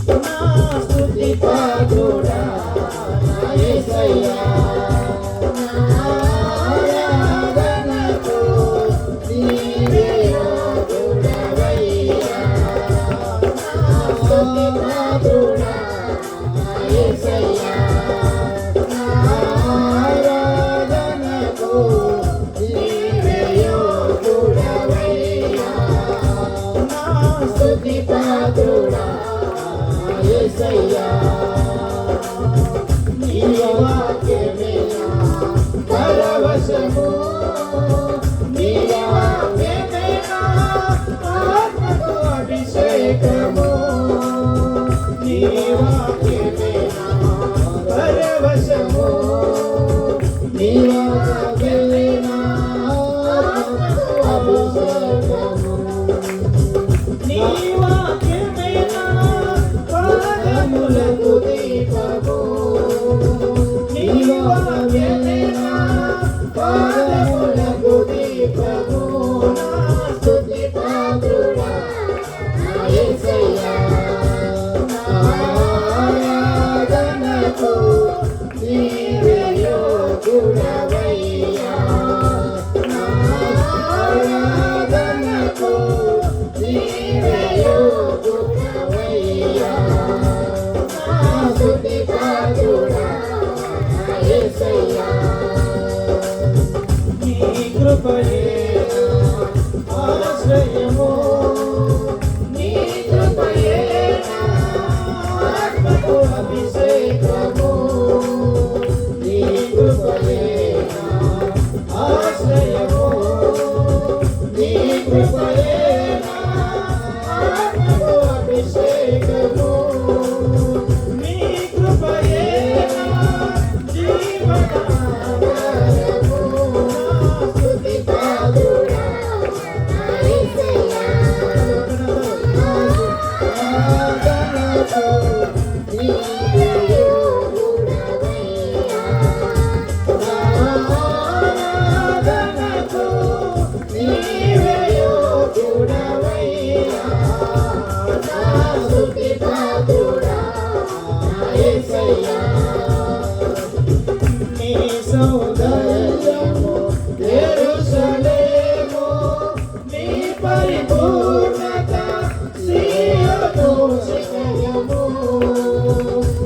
నా స్తుతి పాత్రుడా నా యేసయ్యా నా ఆరాధనకు నీవే యోగ్యుడవయ్యా నా స్తుతి పాత్రుడా నా యేసయ్యా నా ఆరాధనకు నీవే యోగ్యుడవయ్యా నా స్తుతి పాత్రుడా యేసయ్యా నీ వాక్యమే నా పరవశము నీ వాక్యమే నా ఆత్మకు అభిషేకము నీ వాక్యమే నా పరవశము నీ వాక్యమే నా ఆత్మకు అభిషేకము నీ వాక్యమే నా పాదములకు దీపము నీ వాక్యమే నా పాదములకు దీపము నా స్తుతి పాత్రుడా నా యేసయ్యా నా ఆరాధనకు నీవే యోగ్యుడవయ్యా నా ఆరాధనకు నీవే యోగ్యుడవయ్యా నా స్తుతి పాత్రుడా నా యేసయ్యా నీ కృపయే నా ఆశ్రయము నీ కృపయే నా ఆత్మకు అభిషేకము నీ కృపయే నా ఆశ్రయము నీ కృపయే నా ఆత్మకు అభిషేకము నీ కృపయే నా జీవనాధారము నా స్తుతి పాత్రుడా నా యేసయ్యా నా ఆరాధనకు నీవే యోగ్యుడవయ్యా నా ఆరాధనకు నీవే యోగ్యుడవయ్యా నా స్తుతి పాత్రుడా నా యేసయ్యా నీ సౌందర్యము యెరూషలేము నీ పరిపూర్ణత సీయోను శిఖరము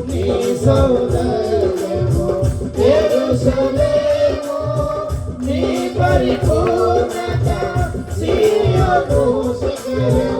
నీ సౌందర్యము యెరూషలేము నీ పరిపూర్ణత సీయోను శిఖరము